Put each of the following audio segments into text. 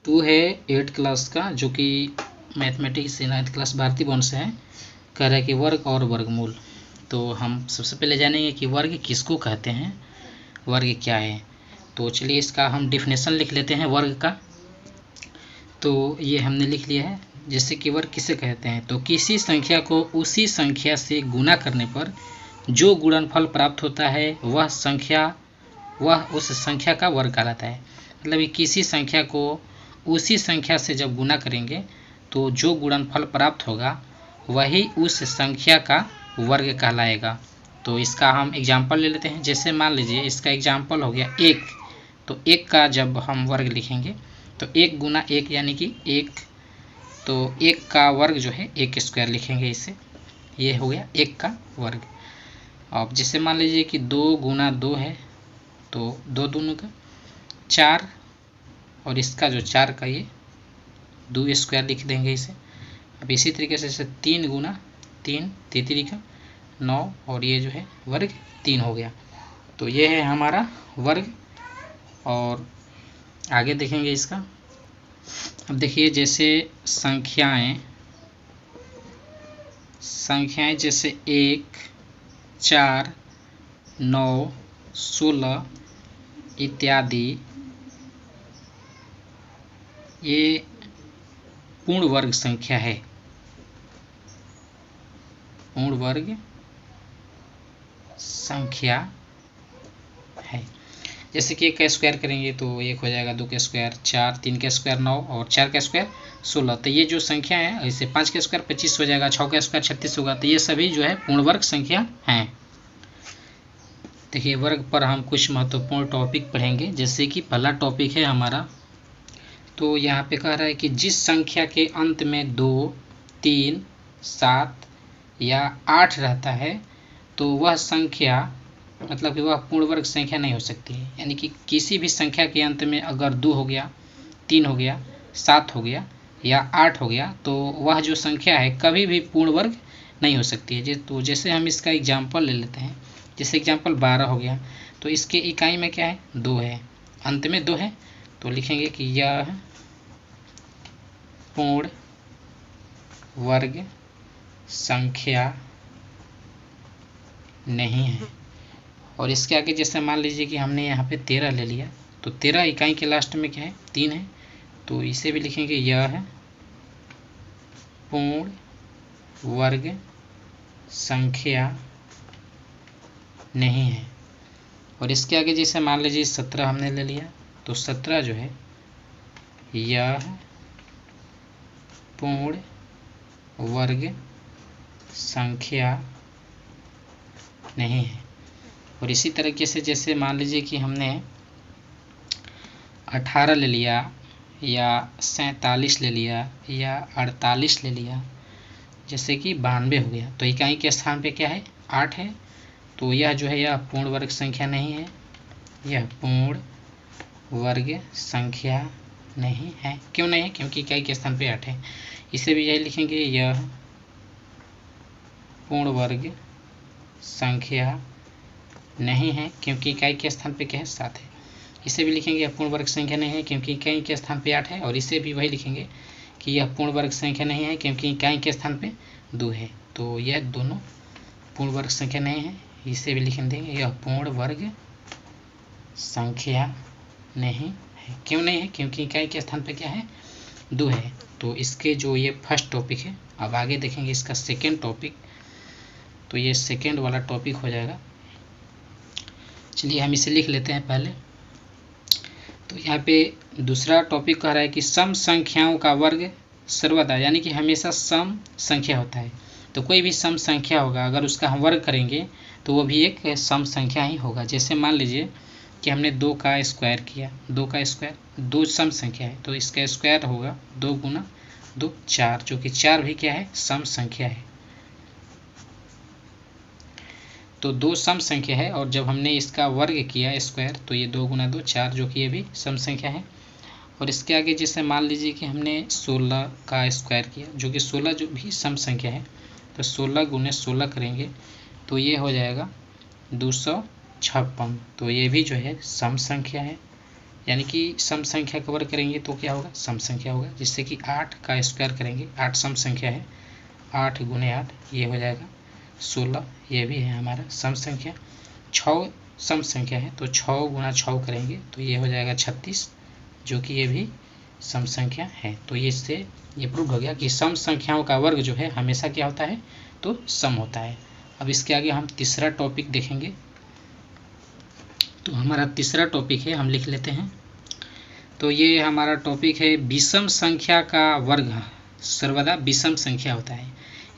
To है 8 class का, जो कि मैथमेटिक्स 9th क्लास भारतीय भवन से है। कह रहा है कि वर्ग और वर्गमूल। तो हम सबसे पहले जानेंगे कि वर्ग किसको कहते हैं, वर्ग क्या है। तो चलिए इसका हम डिफिनेशन लिख लेते हैं वर्ग का। तो ये हमने लिख लिया है। जैसे कि वर्ग किसे कहते हैं, तो किसी संख्या को उसी संख्या से गुना करने पर जो गुणनफल प्राप्त होता है वह उस संख्या का वर्ग कहलाता है। मतलब कि किसी संख्या को उसी संख्या से जब गुना करेंगे तो जो गुणनफल प्राप्त होगा वही उस संख्या का वर्ग कहलाएगा। तो इसका हम एग्जाम्पल ले लेते हैं। जैसे मान लीजिए इसका एग्जाम्पल हो गया 1। तो 1 का जब हम वर्ग लिखेंगे तो 1 गुना 1 यानी कि 1, तो 1 का वर्ग जो है 1 स्क्वायर लिखेंगे इसे। ये हो गया 1 का वर्ग। अब जैसे मान लीजिए कि 2 गुना 2 है, तो 2 दूनों का 4, और इसका जो 4 का ये 2 स्क्वायर लिख देंगे इसे। अब इसी तरीके से 3 गुना 3 3 का 9, और ये जो है वर्ग 3 हो गया। तो ये है हमारा वर्ग। और आगे देखेंगे इसका। अब देखिए जैसे संख्याएं जैसे 1, 4, 9, 16 इत्यादि, ये पूर्ण वर्ग संख्या है। पूर्ण वर्ग संख्या है। जैसे कि 1 का स्क्वायर करेंगे तो 1 हो जाएगा, 2 का स्क्वायर 4, 3 का स्क्वायर 9, और 4 का स्क्वायर 16। तो ये जो संख्या है, ऐसे 5 का स्क्वायर 25 हो जाएगा, 6 का स्क्वायर 36 होगा। तो ये सभी जो है पूर्ण वर्ग संख्या हैं। देखिए वर्ग पर हम कुछ महत्वपूर्ण टॉपिक पढ़ेंगे। जैसे कि पहला टॉपिक है हमारा, तो यहाँ पे कह रहा है कि जिस संख्या के अंत में 2, 3, 7 या 8 रहता है तो वह संख्या, मतलब कि वह पूर्ण वर्ग संख्या नहीं हो सकती है। यानी कि किसी भी संख्या के अंत में अगर 2 हो गया, 3 हो गया, 7 हो गया या 8 हो गया, तो वह जो संख्या है कभी भी पूर्ण वर्ग नहीं हो सकती है। तो जैसे हम इसका एग्जाम्पल ले लेते हैं। जैसे एग्जाम्पल 12 हो गया, तो इसके इकाई में क्या है, 2 है, अंत में 2 है, तो लिखेंगे कि यह पूर्ण वर्ग संख्या नहीं है। और इसके आगे जैसे मान लीजिए कि हमने यहाँ पे 13 ले लिया, तो 13 इकाई के लास्ट में क्या है, 3 है, तो इसे भी लिखेंगे यह पूर्ण वर्ग संख्या नहीं है। और इसके आगे जैसे मान लीजिए 17 हमने ले लिया, तो 17 जो है यह पूर्ण वर्ग संख्या नहीं है। और इसी तरीके से जैसे मान लीजिए कि हमने 18 ले लिया या 47 ले लिया या 48 ले लिया, जैसे कि 92 हो गया, तो इकाई के स्थान पे क्या है, 8 है, तो यह जो है यह पूर्ण वर्ग संख्या नहीं है। यह पूर्ण वर्ग संख्या नहीं है। क्यों नहीं है, क्योंकि इकाई के स्थान पे 8 है। इसे भी यही लिखेंगे, यह पूर्ण वर्ग संख्या नहीं है, क्योंकि इकाई के स्थान पे क्या है, 7 है। इसे भी लिखेंगे यह पूर्ण वर्ग संख्या नहीं है, क्योंकि इकाई के स्थान पे 8 है। और इसे भी वही लिखेंगे कि यह पूर्ण वर्ग संख्या नहीं है, क्योंकि इकाई के स्थान पे 2 है। तो यह दोनों पूर्ण वर्ग संख्या नहीं है। इसे भी लिख देंगे यह पूर्ण वर्ग संख्या नहीं है। क्यों नहीं है, क्योंकि इकाई के स्थान पे क्या है, 2 है। तो इसके जो ये फर्स्ट टॉपिक है। अब आगे देखेंगे इसका सेकेंड टॉपिक। तो ये सेकेंड वाला टॉपिक हो जाएगा। चलिए हम इसे लिख लेते हैं पहले। तो यहाँ पे दूसरा टॉपिक कह रहा है कि सम संख्याओं का वर्ग सर्वदा, यानी कि हमेशा सम संख्या होता है। तो कोई भी सम संख्या होगा, अगर उसका हम वर्ग करेंगे तो वो भी एक सम संख्या ही होगा। जैसे मान लीजिए कि हमने 2 का स्क्वायर किया, 2 का स्क्वायर 2 सम संख्या है, तो इसका स्क्वायर होगा 2 गुना 2 4, जो कि 4 भी क्या है, सम संख्या है। तो 2 सम संख्या है, और जब हमने इसका वर्ग किया स्क्वायर, तो ये 2 गुना 2 4, जो कि ये भी सम संख्या है। और इसके आगे जैसे मान लीजिए कि हमने 16 का स्क्वायर किया, जो कि 16 जो भी सम संख्या है, तो 16 गुने 16 करेंगे तो ये हो जाएगा 256। तो ये भी जो है सम संख्या है। यानी कि सम संख्या का वर्ग करेंगे तो क्या होगा, सम संख्या होगा। जिससे कि 8 का स्क्वायर करेंगे, 8 सम संख्या है, 8 गुने 8 ये हो जाएगा 16, ये भी है हमारा सम संख्या। 6 सम संख्या है तो 6 गुना 6 करेंगे तो ये हो जाएगा 36, जो कि ये भी सम संख्या है। तो ये इससे ये प्रूव हो गया कि सम संख्याओं का वर्ग जो है हमेशा क्या होता है, तो सम होता है। अब इसके आगे हम तीसरा टॉपिक देखेंगे। तो हमारा तीसरा टॉपिक है, हम लिख लेते हैं। तो ये हमारा टॉपिक है विषम संख्या का वर्ग सर्वदा विषम संख्या होता है।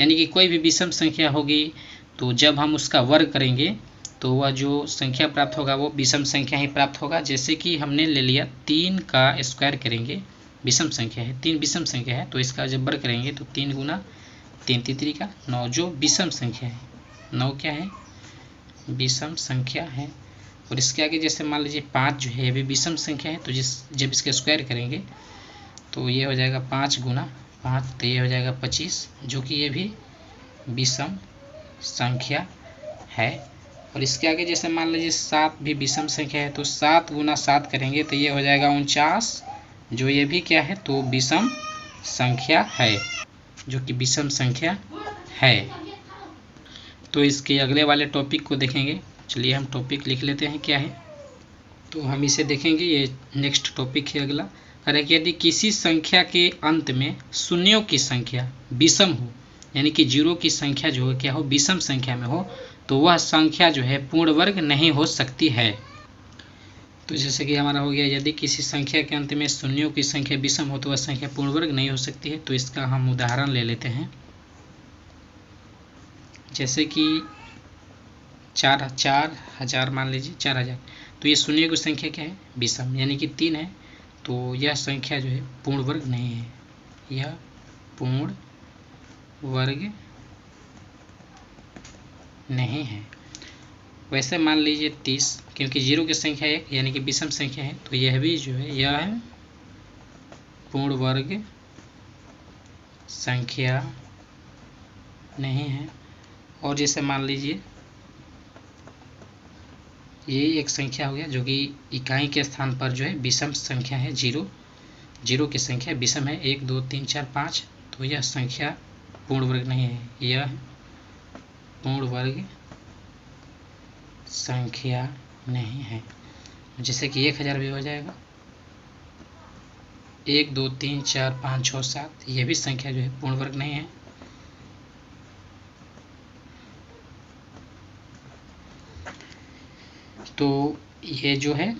यानी कि कोई भी विषम संख्या होगी तो जब हम उसका वर्ग करेंगे तो वह जो संख्या प्राप्त होगा वो विषम संख्या ही प्राप्त होगा। जैसे कि हमने ले लिया 3 का स्क्वायर करेंगे, विषम संख्या है, 3 विषम संख्या है, तो इसका जब वर्ग करेंगे तो 3 गुना 3 3 का 9 जो विषम संख्या है, 9 क्या है, विषम संख्या है। और इसके आगे जैसे मान लीजिए 5 जो है ये भी विषम संख्या है, तो जब इसके स्क्वायर करेंगे तो ये हो जाएगा 5 गुना 5, तो ये हो जाएगा 25, जो कि ये भी विषम संख्या है। और इसके आगे जैसे मान लीजिए 7 भी विषम संख्या है, तो 7 गुना 7 करेंगे तो ये हो जाएगा 49, जो ये भी क्या है, तो विषम संख्या है, जो कि विषम संख्या है। तो इसके अगले वाले टॉपिक को देखेंगे। चलिए हम टॉपिक लिख लेते हैं क्या है, तो हम इसे देखेंगे। ये नेक्स्ट टॉपिक है अगला। अरे यदि किसी संख्या के अंत में शून्यों की संख्या विषम हो, यानी कि 0 की संख्या जो है क्या हो, विषम संख्या में हो, तो वह संख्या जो है पूर्ण वर्ग नहीं हो सकती है। तो जैसे कि हमारा हो गया, यदि किसी संख्या के अंत में शून्यों की संख्या विषम हो तो वह संख्या पूर्ण वर्ग नहीं हो सकती है। तो इसका हम उदाहरण ले लेते हैं। जैसे कि 4000 मान लीजिए 4000, तो ये शून्य की संख्या क्या है, विषम, यानी कि 3 है, तो यह संख्या जो है पूर्ण वर्ग नहीं है, यह पूर्ण वर्ग नहीं है। वैसे मान लीजिए 30, क्योंकि 0 की संख्या 1 यानी कि विषम संख्या है, तो यह भी जो है यह है पूर्ण वर्ग संख्या नहीं है। और जैसे मान लीजिए ये एक संख्या हो गया जो कि इकाई के स्थान पर जो है विषम संख्या है, 0 की संख्या विषम है, 1 2 3 4 5, तो यह संख्या पूर्ण वर्ग नहीं है, यह पूर्ण वर्ग संख्या नहीं है। जैसे कि 1000 भी हो जाएगा, 1 2 3 4 5 6 7, यह भी संख्या जो है पूर्ण वर्ग नहीं है। तो ये जो है,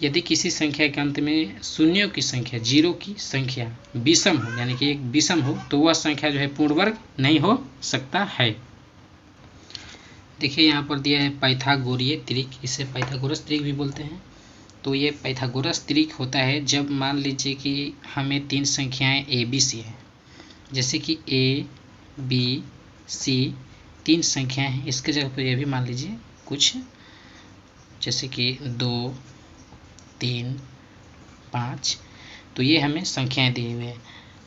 यदि किसी संख्या के अंत में शून्यों की संख्या 0 की संख्या विषम हो, यानी कि एक विषम हो, तो वह संख्या जो है पूर्ण वर्ग नहीं हो सकता है। देखिए यहाँ पर दिया है पाइथागोरीय त्रिक, इसे पाइथागोरस त्रिक भी बोलते हैं। तो ये पाइथागोरस त्रिक होता है जब मान लीजिए कि हमें 3 संख्याएं a b c है, जैसे कि a b c 3 संख्याएं हैं, इसके जगह पर ये भी मान लीजिए कुछ, जैसे कि 2 3 5, तो ये हमें संख्याएं दिए हुए हैं।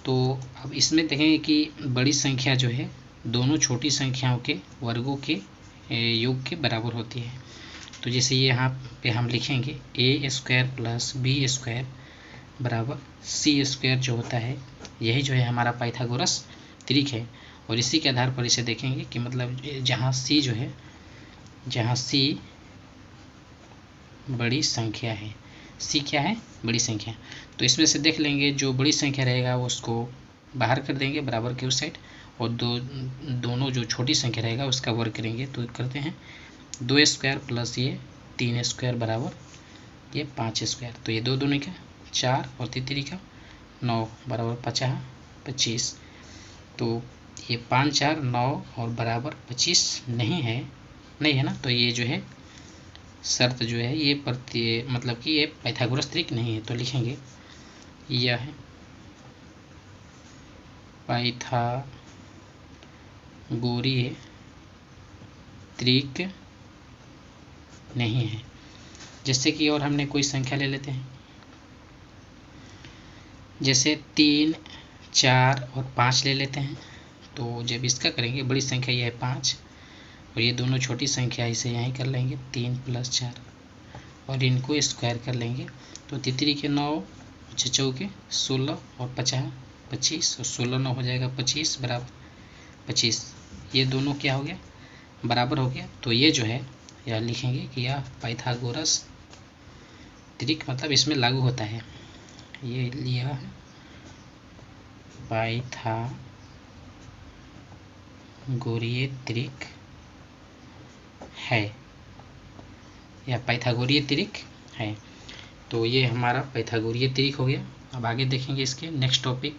तो अब इसमें देखेंगे कि बड़ी संख्या जो है दोनों छोटी संख्याओं के वर्गों के योग के बराबर होती है। तो जैसे यहाँ पे हम लिखेंगे a² + b² बराबर c² जो होता है, यही जो है हमारा पाइथागोरस त्रिक है। और इसी के आधार पर इसे देखेंगे कि मतलब जहाँ c जो है, जहाँ c बड़ी संख्या है, c क्या है, बड़ी संख्या, तो इसमें से देख लेंगे जो बड़ी संख्या रहेगा उसको बाहर कर देंगे बराबर के उस साइड, और दोनों जो छोटी संख्या रहेगा उसका वर्ग करेंगे। तो करते हैं 2² + ये 3² बराबर ये 5², तो ये 2 दूनी का 4 और 3 का 9 बराबर 25। तो ये 5 4 9 और बराबर 25 नहीं है ना, तो ये जो है शर्त जो है ये मतलब कि ये पाइथागोरस त्रिक नहीं है। तो लिखेंगे यह पाइथागोरीय त्रिक नहीं है। जैसे कि और हमने कोई संख्या ले लेते हैं, जैसे 3 4 और 5 ले लेते हैं। तो जब इसका करेंगे, बड़ी संख्या यह है 5 और ये दोनों छोटी संख्या, इसे यहीं कर लेंगे 3 + 4, और इनको स्क्वायर कर लेंगे। तो 3 के 9, 6 चौके 16 और 50 25 और 16 9 हो जाएगा 25 बराबर 25। ये दोनों क्या हो गया, बराबर हो गया। तो ये जो है यह लिखेंगे कि यह पाइथागोरस त्रिक मतलब इसमें लागू होता है। ये लिया है पाइथागोरीय त्रिक है, यह पाइथागोरीय त्रिक है। तो ये हमारा पाइथागोरीय त्रिक हो गया। अब आगे देखेंगे इसके नेक्स्ट टॉपिक।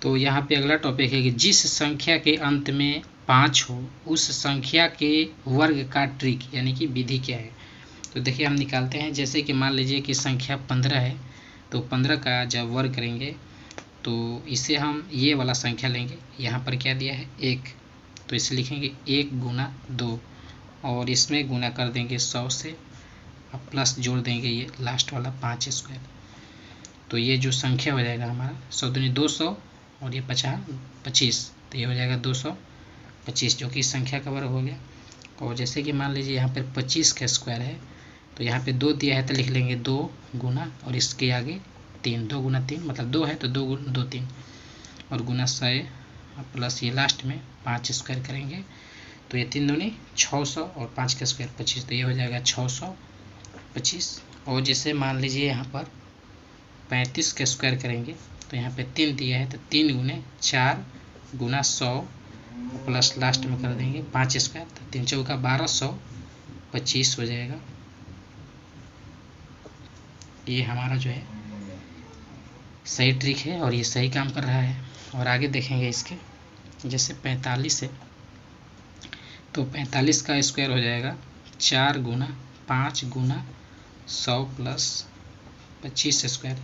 तो यहाँ पे अगला टॉपिक है कि जिस संख्या के अंत में 5 हो उस संख्या के वर्ग का ट्रिक यानी कि विधि क्या है। तो देखिए हम निकालते हैं। जैसे कि मान लीजिए कि संख्या 15 है, तो 15 का जब वर्ग करेंगे तो इसे हम ये वाला संख्या लेंगे। यहाँ पर क्या दिया है 1, तो इसे लिखेंगे 1 गुना 2 और इसमें गुना कर देंगे 100 से, अब प्लस जोड़ देंगे ये लास्ट वाला 5 स्क्वायर। तो ये जो संख्या हो जाएगा हमारा 100 दूनी 200 और ये 50 25, तो ये हो जाएगा 225 जो कि संख्या का वर्ग हो गया। और जैसे कि मान लीजिए यहाँ पर 25 का स्क्वायर है, तो यहाँ पे 2 दिया है तो लिख लेंगे 2 गुना और इसके आगे 3, 2 गुना 3 मतलब 2 है तो 2 गुना 2 3 और गुना 100 प्लस ये लास्ट में 5 स्क्वायर करेंगे। तो ये 3 दूनी 600 और 5 का स्क्वायर 25, तो ये हो जाएगा 625। और जैसे मान लीजिए यहाँ पर 35 का स्क्वायर करेंगे, तो यहाँ पे 3 दिया है तो 3 गुने 4 गुना 100 प्लस लास्ट में कर देंगे 5 स्क्वायर, तो 3 चौका 1225 हो जाएगा। ये हमारा जो है सही ट्रिक है और ये सही काम कर रहा है। और आगे देखेंगे इसके। जैसे 45 है, तो 45 का स्क्वायर हो जाएगा 4 गुना 5 गुना 100 प्लस 25 स्क्वायर,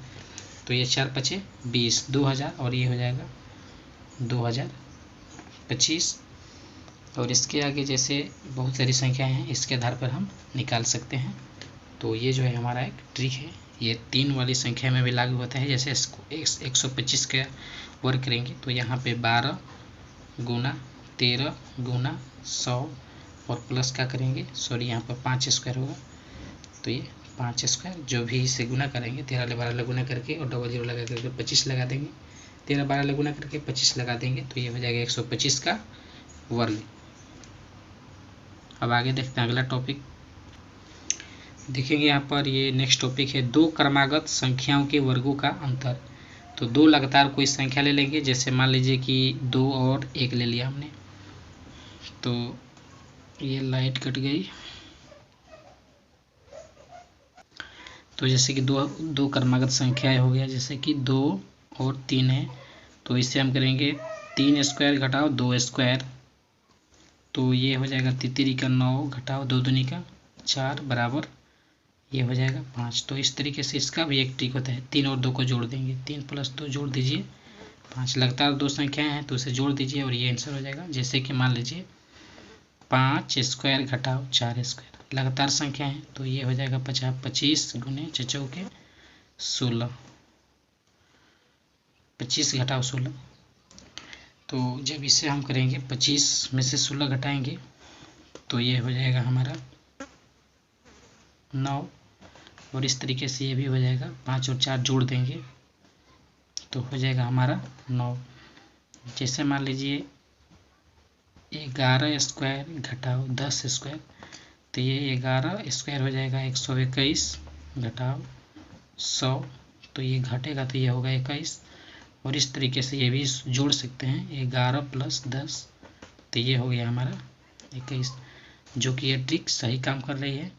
तो ये 4 5 20 2000 और ये हो जाएगा 2025। और इसके आगे जैसे बहुत सारी संख्याएं हैं, इसके आधार पर हम निकाल सकते हैं। तो ये जो है हमारा एक ट्रिक है, ये 3 वाली संख्या में भी लागू होता है। जैसे 125 का वर्ग करेंगे तो यहाँ पे 12 गुना 13 गुना 100 और प्लस का करेंगे, सॉरी यहाँ पर 5 स्क्वायर होगा, तो ये 5 स्क्वायर जो भी इसे गुना करेंगे 13 ले 12 गुना करके और डबल जीरो लगा करके 25 लगा देंगे, 13 12 गुना करके 25 लगा देंगे, तो ये हो जाएगा 125 का वर्ग। अब आगे देखते हैं अगला टॉपिक देखेंगे। यहाँ पर ये नेक्स्ट टॉपिक है 2 क्रमागत संख्याओं के वर्गों का अंतर। तो 2 लगातार कोई संख्या ले लेंगे, जैसे मान लीजिए कि 2 और 1 ले लिया हमने, तो ये लाइट कट गई। तो जैसे कि दो क्रमागत संख्याएं हो गया, जैसे कि 2 और 3 है, तो इसे हम करेंगे 3 स्क्वायर घटाओ 2 स्क्वायर, तो ये हो जाएगा 3 का 9 घटाओ 2 दूनी का 4 बराबर ये हो जाएगा 5। तो इस तरीके से इसका भी एक ट्रिक होता है। 3 और 2 को जोड़ देंगे, 3 प्लस 2 जोड़ दीजिए 5। लगातार 2 संख्याएं हैं तो इसे जोड़ दीजिए और ये आंसर हो जाएगा। जैसे कि मान लीजिए 5 स्क्वायर घटाओ 4 स्क्वायर, लगातार संख्या है तो ये हो जाएगा 50 25 गुने 6 चौके 16, 25 घटाओ 16। तो जब इसे हम करेंगे 25 में से 16 घटाएंगे तो ये हो जाएगा हमारा 9 और इस तरीके से ये भी हो जाएगा। 5 और 4 जोड़ देंगे तो हो जाएगा हमारा 9। जैसे मान लीजिए 11 स्क्वायर घटाओ 10 स्क्वायर, तो ये 11 स्क्वायर हो जाएगा 121 घटाओ 100, तो ये घटेगा तो ये होगा 21। और इस तरीके से ये भी जोड़ सकते हैं 11 प्लस 10, तो ये हो गया हमारा 21, जो कि ये ट्रिक सही काम कर रही है।